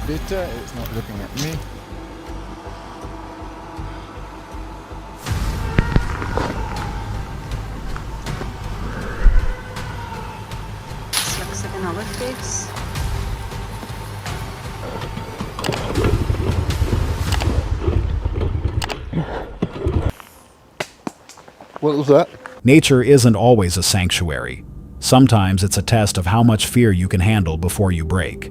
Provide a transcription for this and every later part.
bitter, it's not looking at me. Looks like another face. What was that? Nature isn't always a sanctuary. Sometimes it's a test of how much fear you can handle before you break.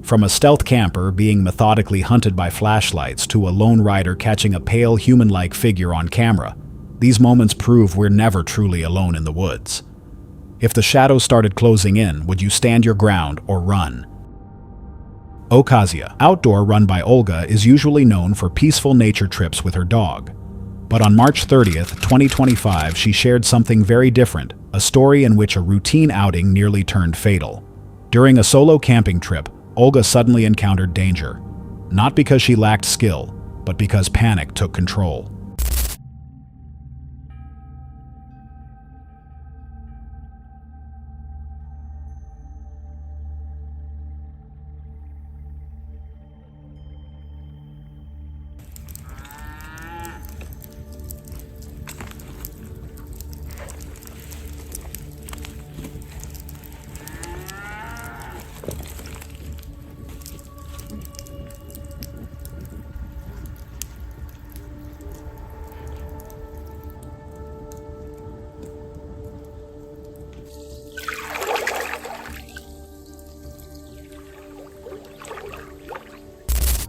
From a stealth camper being methodically hunted by flashlights to a lone rider catching a pale human-like figure on camera, these moments prove we're never truly alone in the woods. If the shadows started closing in, would you stand your ground or run? Okazia, outdoor run by Olga, is usually known for peaceful nature trips with her dog. But on March 30th, 2025, she shared something very different, a story in which a routine outing nearly turned fatal. During a solo camping trip, Olga suddenly encountered danger. Not because she lacked skill, but because panic took control.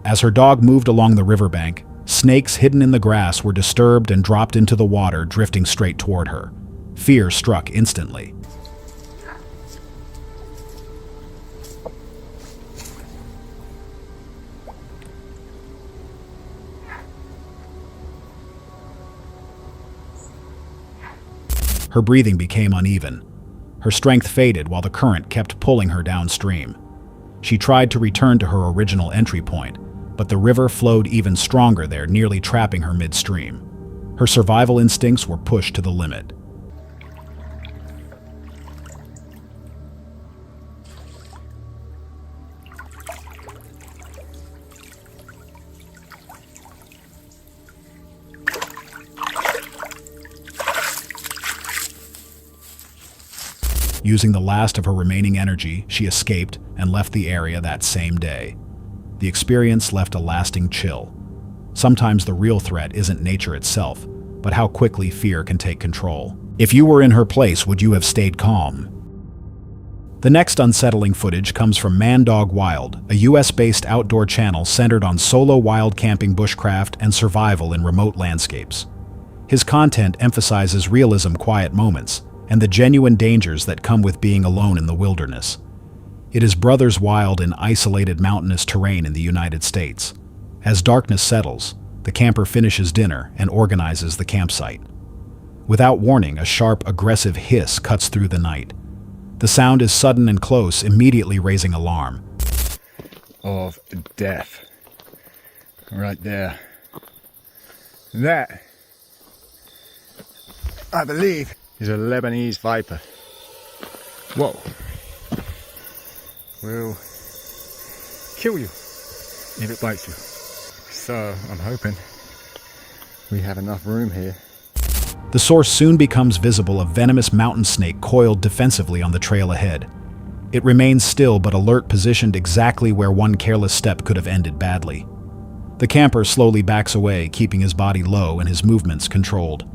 As her dog moved along the riverbank, snakes hidden in the grass were disturbed and dropped into the water, drifting straight toward her. Fear struck instantly. Her breathing became uneven. Her strength faded while the current kept pulling her downstream. She tried to return to her original entry point, but the river flowed even stronger there, nearly trapping her midstream. Her survival instincts were pushed to the limit. Using the last of her remaining energy, she escaped and left the area that same day. The experience left a lasting chill. Sometimes the real threat isn't nature itself, but how quickly fear can take control. If you were in her place, would you have stayed calm? The next unsettling footage comes from Man Dog Wild, a US-based outdoor channel centered on solo wild camping, bushcraft, and survival in remote landscapes. His content emphasizes realism, quiet moments, and the genuine dangers that come with being alone in the wilderness. It is brothers wild in isolated mountainous terrain in the United States. As darkness settles, the camper finishes dinner and organizes the campsite. Without warning, a sharp, aggressive hiss cuts through the night. The sound is sudden and close, immediately raising alarm. Of death. Right there. That, I believe, is a Lebanese viper. Whoa. Will kill you if it bites you. So I'm hoping we have enough room here. The source soon becomes visible, a venomous mountain snake coiled defensively on the trail ahead. It remains still but alert, positioned exactly where one careless step could have ended badly. The camper slowly backs away, keeping his body low and his movements controlled.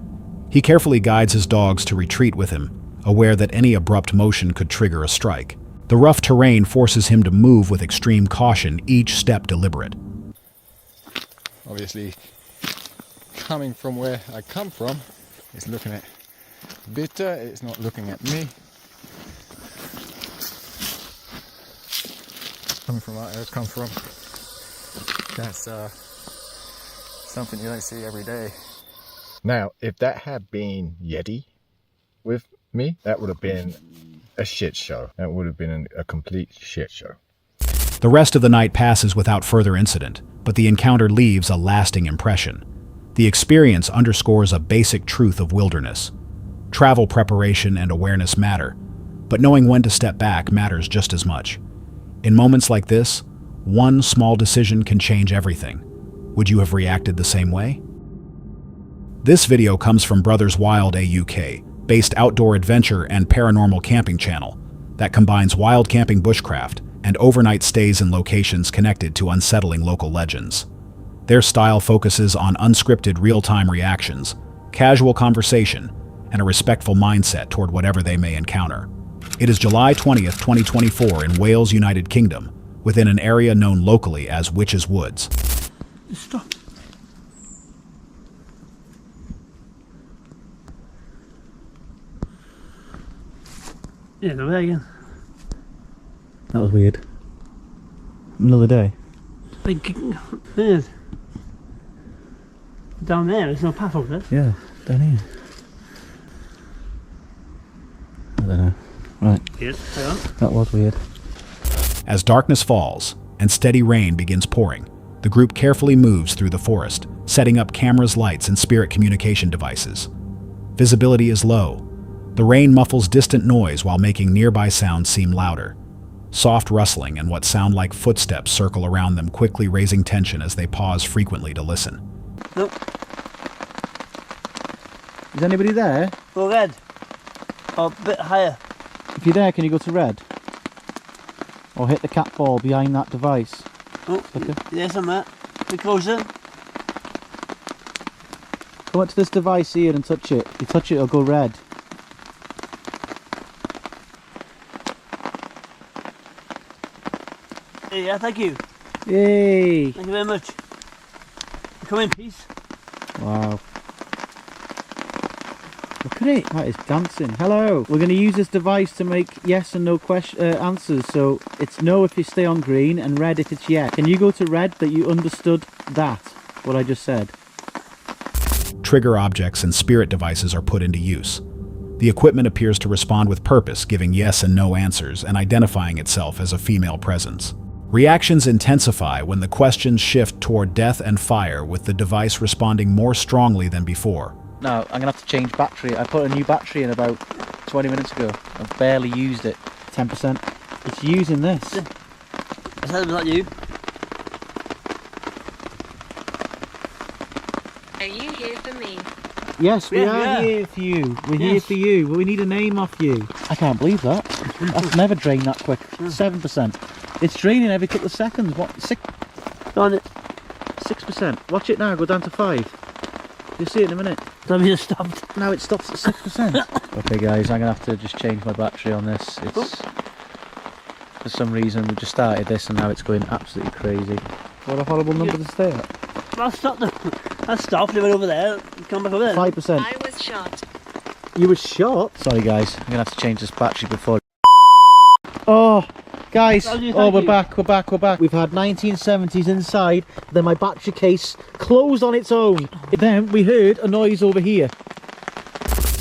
He carefully guides his dogs to retreat with him, aware that any abrupt motion could trigger a strike. The rough terrain forces him to move with extreme caution, each step deliberate. Obviously, coming from where I come from, it's looking at bitter, it's not looking at me. Coming from where I come from, that's something you don't see every day. Now, if that had been Yeti with me, that would have been a shit show. That would have been a complete shit show. The rest of the night passes without further incident, but the encounter leaves a lasting impression. The experience underscores a basic truth of wilderness. Travel preparation and awareness matter, but knowing when to step back matters just as much. In moments like this, One small decision can change everything. Would you have reacted the same way? This video comes from Brothers Wild, a UK-based outdoor adventure and paranormal camping channel that combines wild camping bushcraft and overnight stays in locations connected to unsettling local legends. Their style focuses on unscripted real-time reactions, casual conversation, and a respectful mindset toward whatever they may encounter. It is July 20th, 2024 in Wales, United Kingdom, within an area known locally as Witches Woods. Stop. Yeah, go there again. That was weird. Another day. There's down there's no path over there. Yeah, down here. I don't know. Right, Yes, hang on. that was weird. As darkness falls and steady rain begins pouring, the group carefully moves through the forest, setting up cameras, lights, and spirit communication devices. Visibility is low. The rain muffles distant noise while making nearby sounds seem louder. Soft rustling and what sound like footsteps circle around them, quickly raising tension as they pause frequently to listen. Nope. Is anybody there? Go red. Or a bit higher. If you're there, can you go to red? Or hit the cat ball behind that device. Oh, Okay. there's some there. Bit closer. Come up to this device here and touch it. If you touch it, it'll go red. Yeah, thank you. Yay! Thank you very much. Come in, peace. Wow. Look at it. That is dancing. Hello. We're going to use this device to make yes and no answers. So it's no if you stay on green and red if it's yes. Can you go to red that you understood that, what I just said? Trigger objects and spirit devices are put into use. The equipment appears to respond with purpose, giving yes and no answers and identifying itself as a female presence. Reactions intensify when the questions shift toward death and fire, with the device responding more strongly than before. No, I'm going to have to change battery. I put a new battery in about 20 minutes ago. I've barely used it. 10%. It's using this. I said it was not you. Are you here for me? Yes, we Yeah, are yeah. here for you. We're here Yes. for you, but we need a name off you. I can't believe that. That's never drained that quick. 7%. It's draining every couple of seconds. What? 6%? Go on it. Watch it now. Go down to 5. You'll see it in a minute. Tell me to stopped. Now it stops at 6%. Okay, guys, I'm gonna have to just change my battery on this. It's for some reason we just started this and now it's going absolutely crazy. What a horrible number to stay at. I'll stop them. I'll stop. They went over there. Come back over there. 5%. I was shot. You were shot. Sorry, guys. I'm gonna have to change this battery before. Oh, guys. Thank you, Oh, thank we're you. back. We're back. We're back. We've had 1970s inside. Then my battery case closed on its own. Then we heard a noise over here.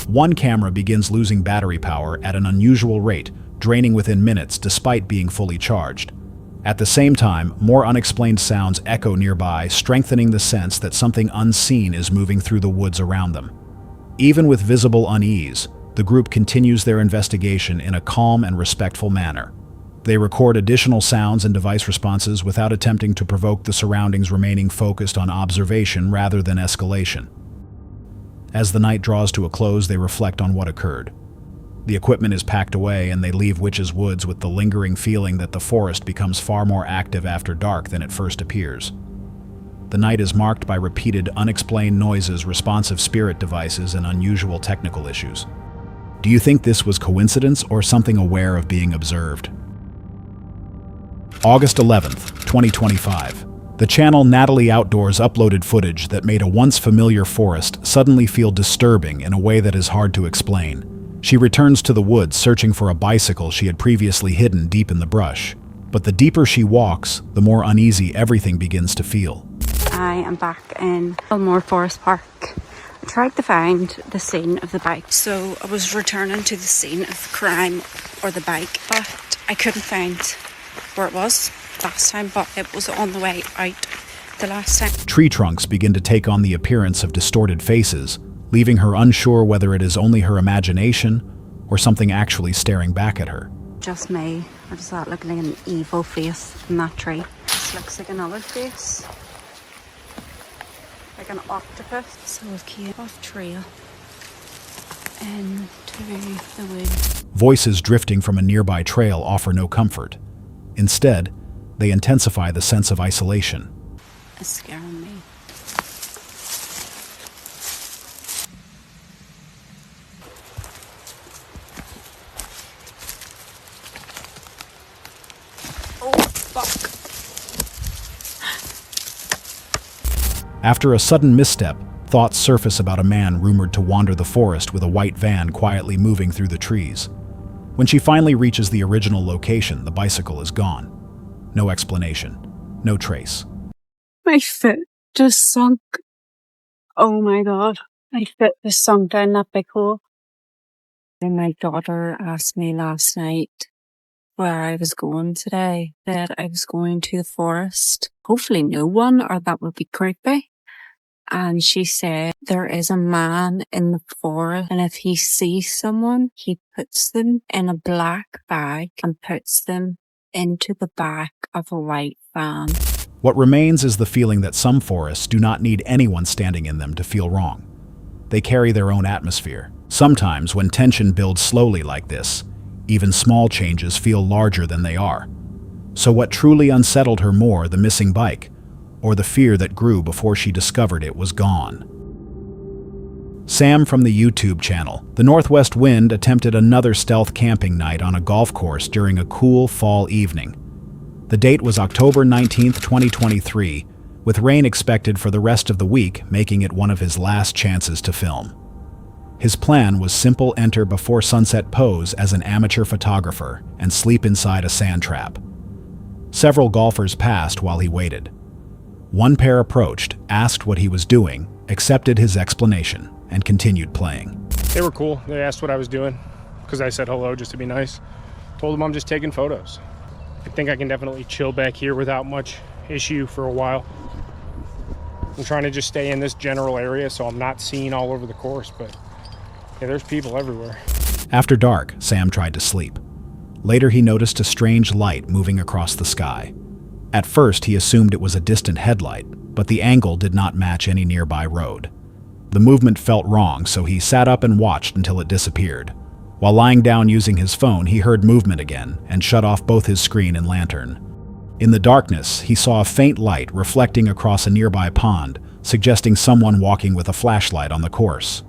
One camera begins losing battery power at an unusual rate, draining within minutes despite being fully charged. At the same time, more unexplained sounds echo nearby, strengthening the sense that something unseen is moving through the woods around them. Even with visible unease, the group continues their investigation in a calm and respectful manner. They record additional sounds and device responses without attempting to provoke the surroundings, remaining focused on observation rather than escalation. As the night draws to a close, they reflect on what occurred. The equipment is packed away and they leave Witches Woods with the lingering feeling that the forest becomes far more active after dark than it first appears. The night is marked by repeated unexplained noises, responsive spirit devices, and unusual technical issues. Do you think this was coincidence or something aware of being observed? August 11th, 2025. The channel Natalie Outdoors uploaded footage that made a once familiar forest suddenly feel disturbing in a way that is hard to explain. She returns to the woods searching for a bicycle she had previously hidden deep in the brush. But the deeper she walks, the more uneasy everything begins to feel. I am back in Elmore Forest Park. I tried to find the scene of the bike, so I was returning to the scene of the crime or the bike, but I couldn't find where it was last time, but it was on the way out the last time. Tree trunks begin to take on the appearance of distorted faces, leaving her unsure whether it is only her imagination or something actually staring back at her. Just me, or does that look like an evil face in that tree? face looks like another face. Like an octopus. So we've came off trail into the woods. Voices drifting from a nearby trail offer no comfort. Instead, they intensify the sense of isolation. It's scaring me. Oh, fuck. After a sudden misstep, thoughts surface about a man rumored to wander the forest with a white van quietly moving through the trees. When she finally reaches the original location, the bicycle is gone. No explanation. No trace. My foot just sunk. Oh my god. My foot just sunk down that big hole. And my daughter asked me last night where I was going today. That I was going to the forest. Hopefully no one, or that would be creepy. And she said there is a man in the forest, and if he sees someone, he puts them in a black bag and puts them into the back of a white van. What remains is the feeling that some forests do not need anyone standing in them to feel wrong. They carry their own atmosphere. Sometimes, when tension builds slowly like this, even small changes feel larger than they are. So what truly unsettled her more, the missing bike, or the fear that grew before she discovered it was gone? Sam from the YouTube channel. The Northwest Wind attempted another stealth camping night on a golf course during a cool fall evening. The date was October 19, 2023, with rain expected for the rest of the week, making it one of his last chances to film. His plan was simple: enter before sunset pose as an amateur photographer and sleep inside a sand trap. Several golfers passed while he waited. One pair approached, asked what he was doing, accepted his explanation, and continued playing. They were cool. They asked what I was doing because I said hello just to be nice. Told them I'm just taking photos. I think I can definitely chill back here without much issue for a while. I'm trying to just stay in this general area so I'm not seen all over the course, but yeah, there's people everywhere. After dark, Sam tried to sleep. Later, he noticed a strange light moving across the sky. At first, he assumed it was a distant headlight, but the angle did not match any nearby road. The movement felt wrong, so he sat up and watched until it disappeared. While lying down using his phone, he heard movement again and shut off both his screen and lantern. In the darkness, he saw a faint light reflecting across a nearby pond, suggesting someone walking with a flashlight on the course.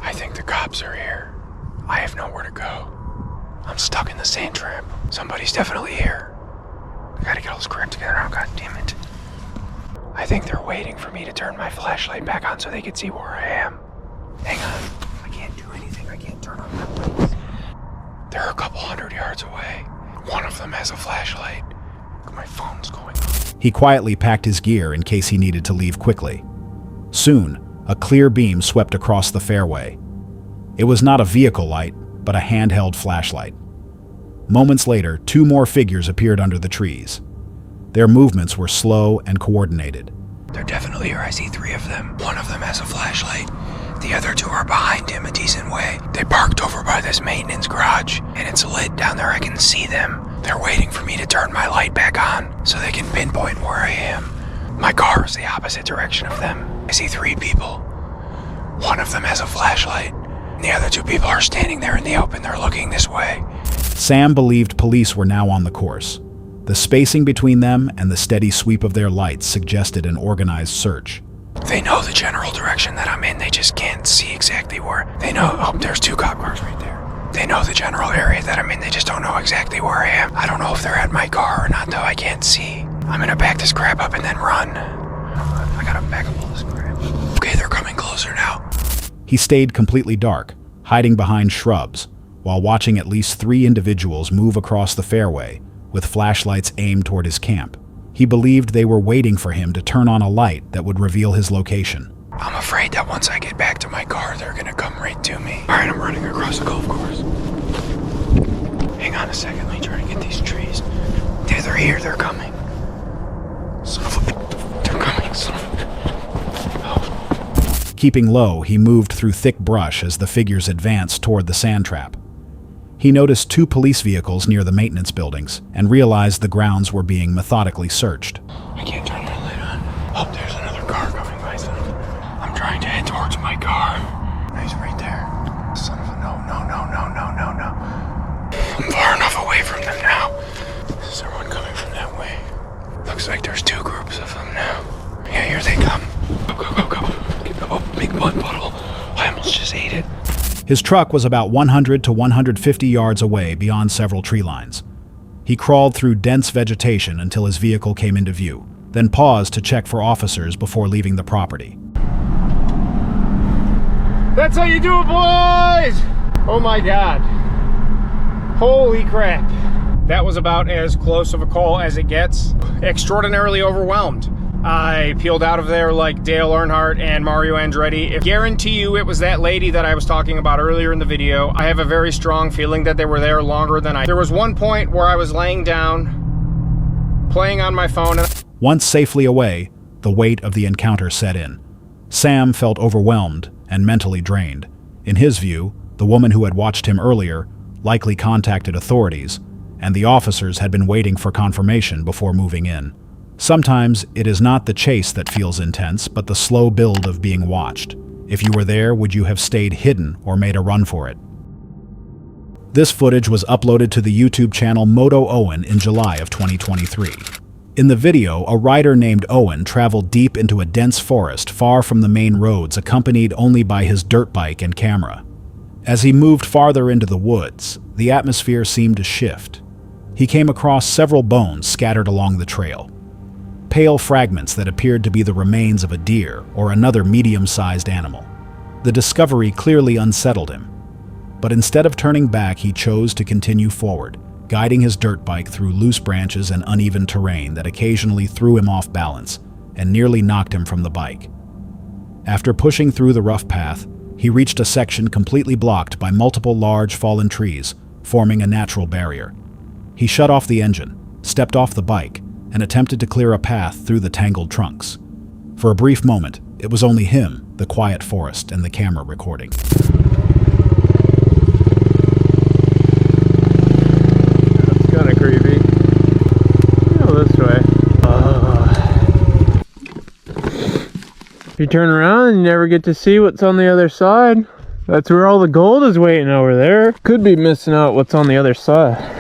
I think the cops are here. I have nowhere to go. I'm stuck in the sand trap. Somebody's definitely here. I gotta get all this crap together now, god damn it. I think they're waiting for me to turn my flashlight back on so they can see where I am. Hang on. I can't do anything. I can't turn on my lights. They're a couple 100 yards away. One of them has a flashlight. My phone's going off. He quietly packed his gear in case he needed to leave quickly. Soon, a clear beam swept across the fairway. It was not a vehicle light, but a handheld flashlight. Moments later, two more figures appeared under the trees. Their movements were slow and coordinated. They're definitely here. I see 3 of them. One of them has a flashlight. The other 2 are behind him a decent way. They parked over by this maintenance garage, and it's lit down there. I can see them. They're waiting for me to turn my light back on so they can pinpoint where I am. My car is the opposite direction of them. I see 3 people. One of them has a flashlight. And the other 2 people are standing there in the open. They're looking this way. Sam believed police were now on the course. The spacing between them and the steady sweep of their lights suggested an organized search. They know the general direction that I'm in. They just can't see exactly where. They know, oh, there's 2 cop cars right there. They know the general area that I'm in. They just don't know exactly where I am. I don't know if they're at my car or not, though. I can't see. I'm gonna back this crap up and then run. I gotta back up all this crap. Okay, they're coming closer now. He stayed completely dark, hiding behind shrubs, while watching at least 3 individuals move across the fairway, with flashlights aimed toward his camp. He believed they were waiting for him to turn on a light that would reveal his location. I'm afraid that once I get back to my car, they're gonna come right to me. All right, I'm running across the golf course. Hang on a second, let me try to get these trees. Yeah, they're here, they're coming. Son of a... They're coming, son of a... Oh. Keeping low, he moved through thick brush as the figures advanced toward the sand trap. He noticed 2 police vehicles near the maintenance buildings and realized the grounds were being methodically searched. I can't turn my light on. Oh, there's another car coming by, son. I'm trying to head towards my car. He's right there. Son of a no. I'm far enough away from them now. Is there one coming from that way? Looks like there's 2 groups of them now. Yeah, here they come. Go. Oh, big blood puddle. I almost just ate it. His truck was about 100 to 150 yards away beyond several tree lines. He crawled through dense vegetation until his vehicle came into view, then paused to check for officers before leaving the property. That's how you do it, boys! Oh my God. Holy crap. That was about as close of a call as it gets. Extraordinarily overwhelmed. I peeled out of there like Dale Earnhardt and Mario Andretti. I guarantee you it was that lady that I was talking about earlier in the video. I have a very strong feeling that they were there longer than There was one point where I was laying down, playing on my phone. Once safely away, the weight of the encounter set in. Sam felt overwhelmed and mentally drained. In his view, the woman who had watched him earlier likely contacted authorities, and the officers had been waiting for confirmation before moving in. Sometimes it is not the chase that feels intense, but the slow build of being watched. If you were there, would you have stayed hidden or made a run for it? This footage was uploaded to the YouTube channel Moto Owen in July of 2023. In the video, a rider named Owen traveled deep into a dense forest far from the main roads, accompanied only by his dirt bike and camera. As he moved farther into the woods, the atmosphere seemed to shift. He came across several bones scattered along the trail. Pale fragments that appeared to be the remains of a deer or another medium-sized animal. The discovery clearly unsettled him. But instead of turning back, he chose to continue forward, guiding his dirt bike through loose branches and uneven terrain that occasionally threw him off balance and nearly knocked him from the bike. After pushing through the rough path, he reached a section completely blocked by multiple large fallen trees, forming a natural barrier. He shut off the engine, stepped off the bike, and attempted to clear a path through the tangled trunks. For a brief moment, it was only him, the quiet forest, and the camera recording. That's kind of creepy. Go this way. If you turn around, you never get to see what's on the other side. That's where all the gold is waiting over there. Could be missing out what's on the other side.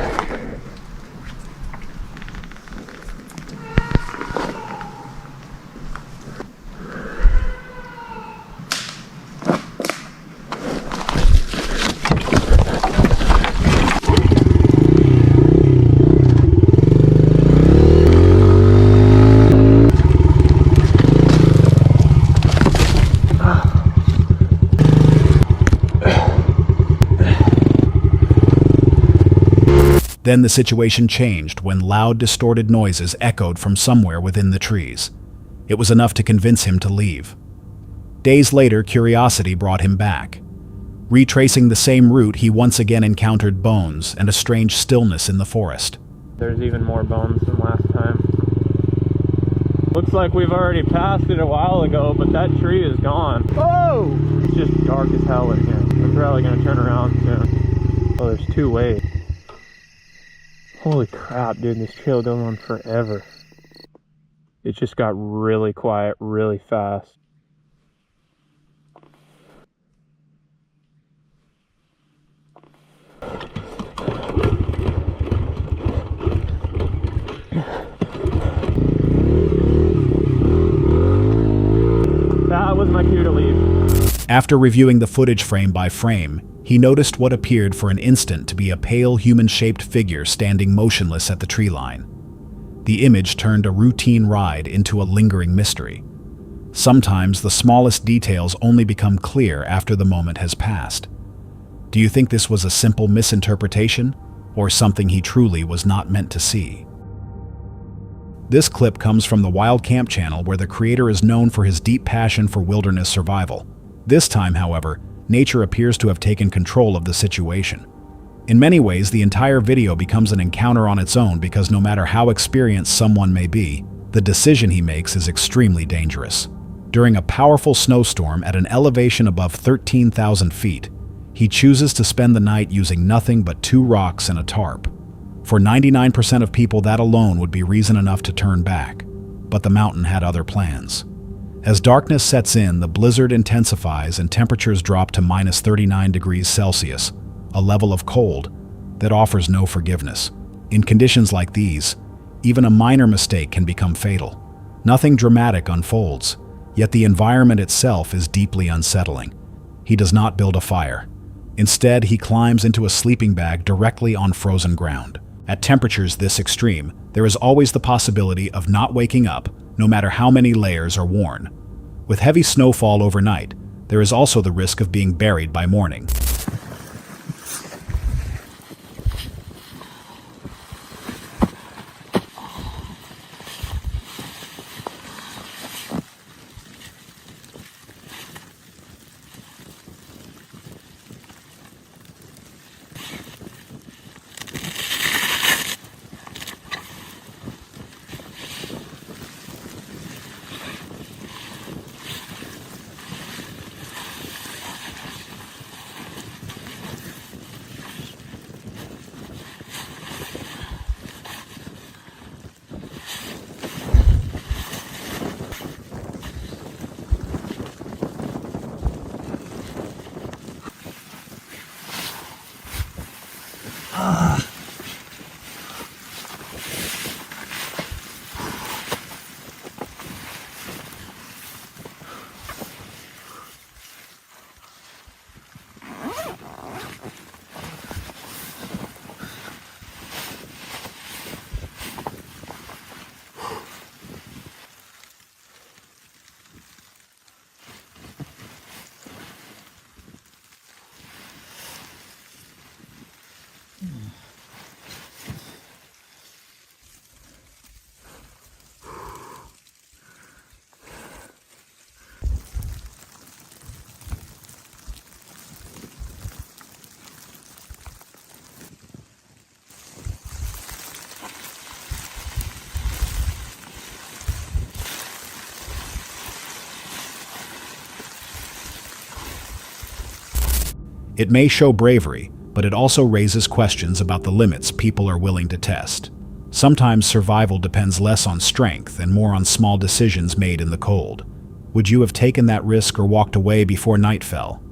Then the situation changed when loud, distorted noises echoed from somewhere within the trees. It was enough to convince him to leave. Days later, curiosity brought him back. Retracing the same route, he once again encountered bones and a strange stillness in the forest. There's even more bones than last time. Looks like we've already passed it a while ago, but that tree is gone. Oh! It's just dark as hell in here. I'm probably gonna turn around soon. Oh, there's 2 ways. Holy crap, dude, this trail goes on forever. It just got really quiet really fast. That was my cue to leave. After reviewing the footage frame by frame, he noticed what appeared for an instant to be a pale human-shaped figure standing motionless at the tree line. The image turned a routine ride into a lingering mystery. Sometimes the smallest details only become clear after the moment has passed. Do you think this was a simple misinterpretation, or something he truly was not meant to see? This clip comes from the Wild Camp channel, where the creator is known for his deep passion for wilderness survival. This time, however, nature appears to have taken control of the situation. In many ways, the entire video becomes an encounter on its own because no matter how experienced someone may be, the decision he makes is extremely dangerous. During a powerful snowstorm at an elevation above 13,000 feet, He chooses to spend the night using nothing but 2 rocks and a tarp. For 99% of people, that alone would be reason enough to turn back. But the mountain had other plans. As darkness sets in, the blizzard intensifies and temperatures drop to minus 39 degrees Celsius, a level of cold that offers no forgiveness. In conditions like these, even a minor mistake can become fatal. Nothing dramatic unfolds, yet the environment itself is deeply unsettling. He does not build a fire. Instead, he climbs into a sleeping bag directly on frozen ground. At temperatures this extreme, there is always the possibility of not waking up, no matter how many layers are worn. With heavy snowfall overnight, there is also the risk of being buried by morning. It may show bravery, but it also raises questions about the limits people are willing to test. Sometimes survival depends less on strength and more on small decisions made in the cold. Would you have taken that risk or walked away before night fell?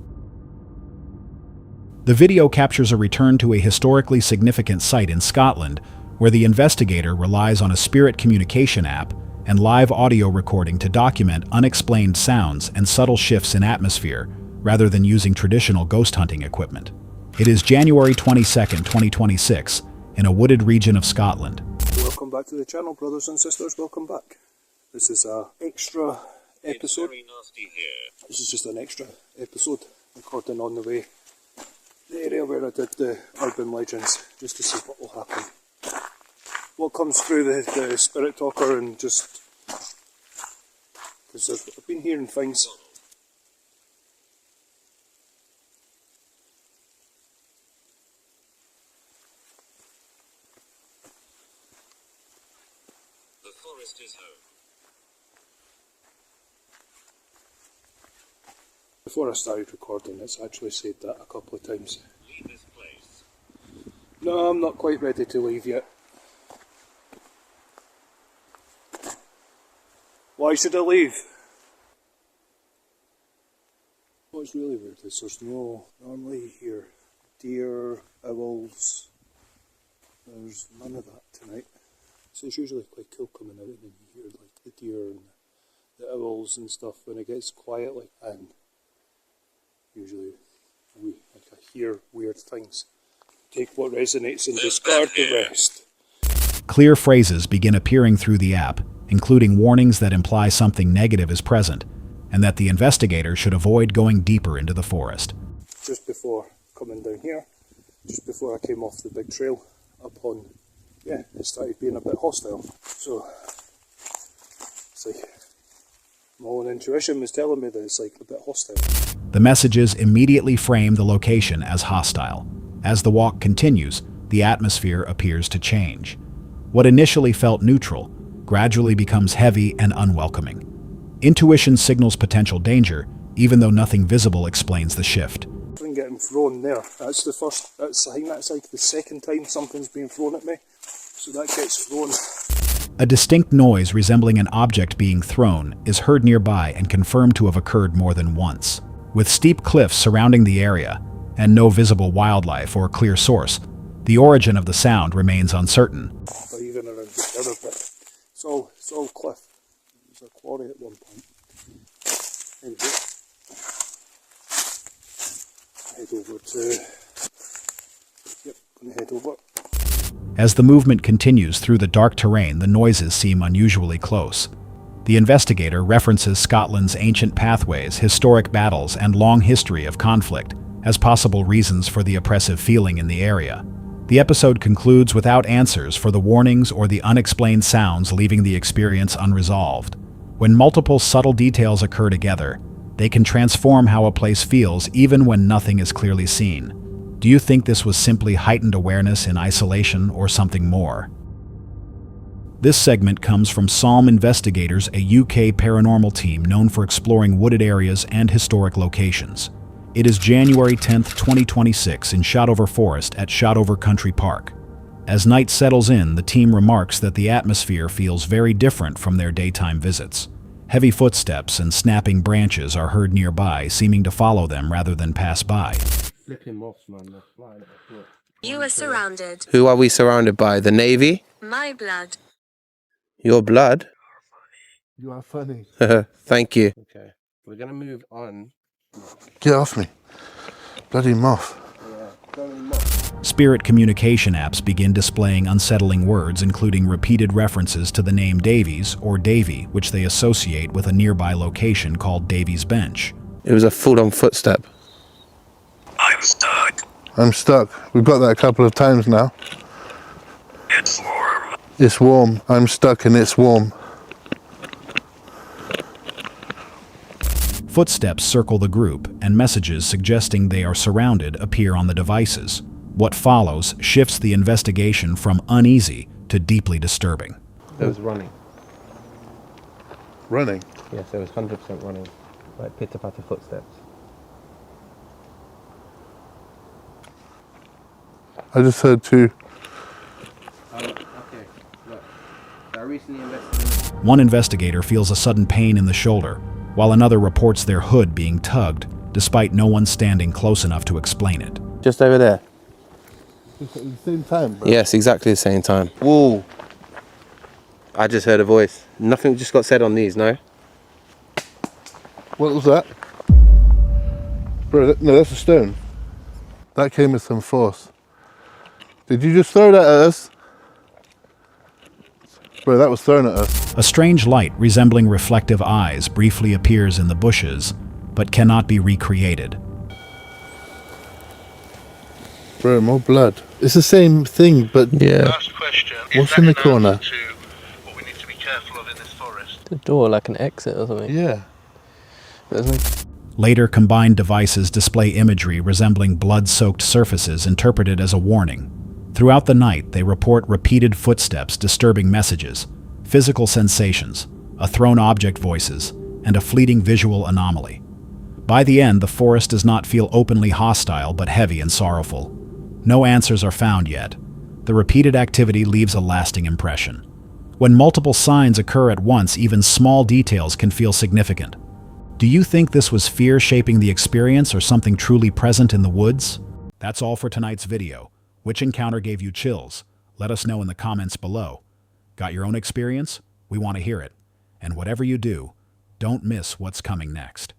The video captures a return to a historically significant site in Scotland, where the investigator relies on a spirit communication app and live audio recording to document unexplained sounds and subtle shifts in atmosphere, rather than using traditional ghost hunting equipment. It is January 22nd, 2026, in a wooded region of Scotland. Welcome back to the channel, brothers and sisters, welcome back. This is an extra episode. This is just an extra episode recording on the way. The area where I did the urban legends, just to see what will happen. What comes through the spirit talker, and just because I've been hearing things. The forest is home. Before I started recording, it's actually said that a couple of times. Leave this place. No, I'm not quite ready to leave yet. Why should I leave? What's really weird is there's no, normally you hear deer, owls, there's none of that tonight. So it's usually quite cool coming out and you hear like the deer and the owls and stuff when it gets quiet, like, and usually I hear weird things. Take what resonates and discard the rest. Clear phrases begin appearing through the app, including warnings that imply something negative is present, and that the investigator should avoid going deeper into the forest. Just before coming down here, just before I came off the big trail up on, it started being a bit hostile. So it's like my own intuition was telling me that it's like a bit hostile. The messages immediately frame the location as hostile. As the walk continues, the atmosphere appears to change. What initially felt neutral gradually becomes heavy and unwelcoming. Intuition signals potential danger, even though nothing visible explains the shift. Something getting thrown there. That's the first, I think that's like the second time something's been thrown at me. So that gets thrown. A distinct noise resembling an object being thrown is heard nearby and confirmed to have occurred more than once. With steep cliffs surrounding the area and no visible wildlife or clear source, the origin of the sound remains uncertain. Or even around the other bit. It's all cliff. There's a quarry at one point. Anyway, head over to... Yep, gonna head over. As the movement continues through the dark terrain, the noises seem unusually close. The investigator references Scotland's ancient pathways, historic battles, and long history of conflict as possible reasons for the oppressive feeling in the area. The episode concludes without answers for the warnings or the unexplained sounds, leaving the experience unresolved. When multiple subtle details occur together, they can transform how a place feels even when nothing is clearly seen. Do you think this was simply heightened awareness in isolation or something more? This segment comes from Psalm Investigators, a UK paranormal team known for exploring wooded areas and historic locations. It is January 10th, 2026 in Shotover Forest at Shotover Country Park. As night settles in, the team remarks that the atmosphere feels very different from their daytime visits. Heavy footsteps and snapping branches are heard nearby, seeming to follow them rather than pass by. You are surrounded. Who are we surrounded by? The Navy? My blood. Your blood? You are funny. Thank you. Okay, we're gonna move on. Get off me. Bloody moth. Spirit communication apps begin displaying unsettling words, including repeated references to the name Davies or Davy, which they associate with a nearby location called Davy's Bench. It was a full-on footstep. I'm stuck. I'm stuck. We've got that a couple of times now. It's warm. It's warm. I'm stuck and it's warm. Footsteps circle the group, and messages suggesting they are surrounded appear on the devices. What follows shifts the investigation from uneasy to deeply disturbing. There was running. Running? Yes, there was 100% running. Like pitter-patter footsteps. I just heard two. Okay, look. I recently investigated. One investigator feels a sudden pain in the shoulder, while another reports their hood being tugged, despite no one standing close enough to explain it. Just over there. At the same time, bro. Yes, exactly the same time. Whoa. I just heard a voice. Nothing just got said on these, no? What was that? Bro, no, that's a stone. That came with some force. Did you just throw that at us? Bro, that was thrown at us. A strange light resembling reflective eyes briefly appears in the bushes, but cannot be recreated. Bro, more blood. It's the same thing, but yeah. Last question. What's in the corner? What we need to be careful of in this forest. The door, like an exit or something. Yeah. Later, combined devices display imagery resembling blood-soaked surfaces interpreted as a warning. Throughout the night, they report repeated footsteps, disturbing messages, physical sensations, a thrown object voices, and a fleeting visual anomaly. By the end, the forest does not feel openly hostile, but heavy and sorrowful. No answers are found yet. The repeated activity leaves a lasting impression. When multiple signs occur at once, even small details can feel significant. Do you think this was fear shaping the experience or something truly present in the woods? That's all for tonight's video. Which encounter gave you chills? Let us know in the comments below. Got your own experience? We want to hear it. And whatever you do, don't miss what's coming next.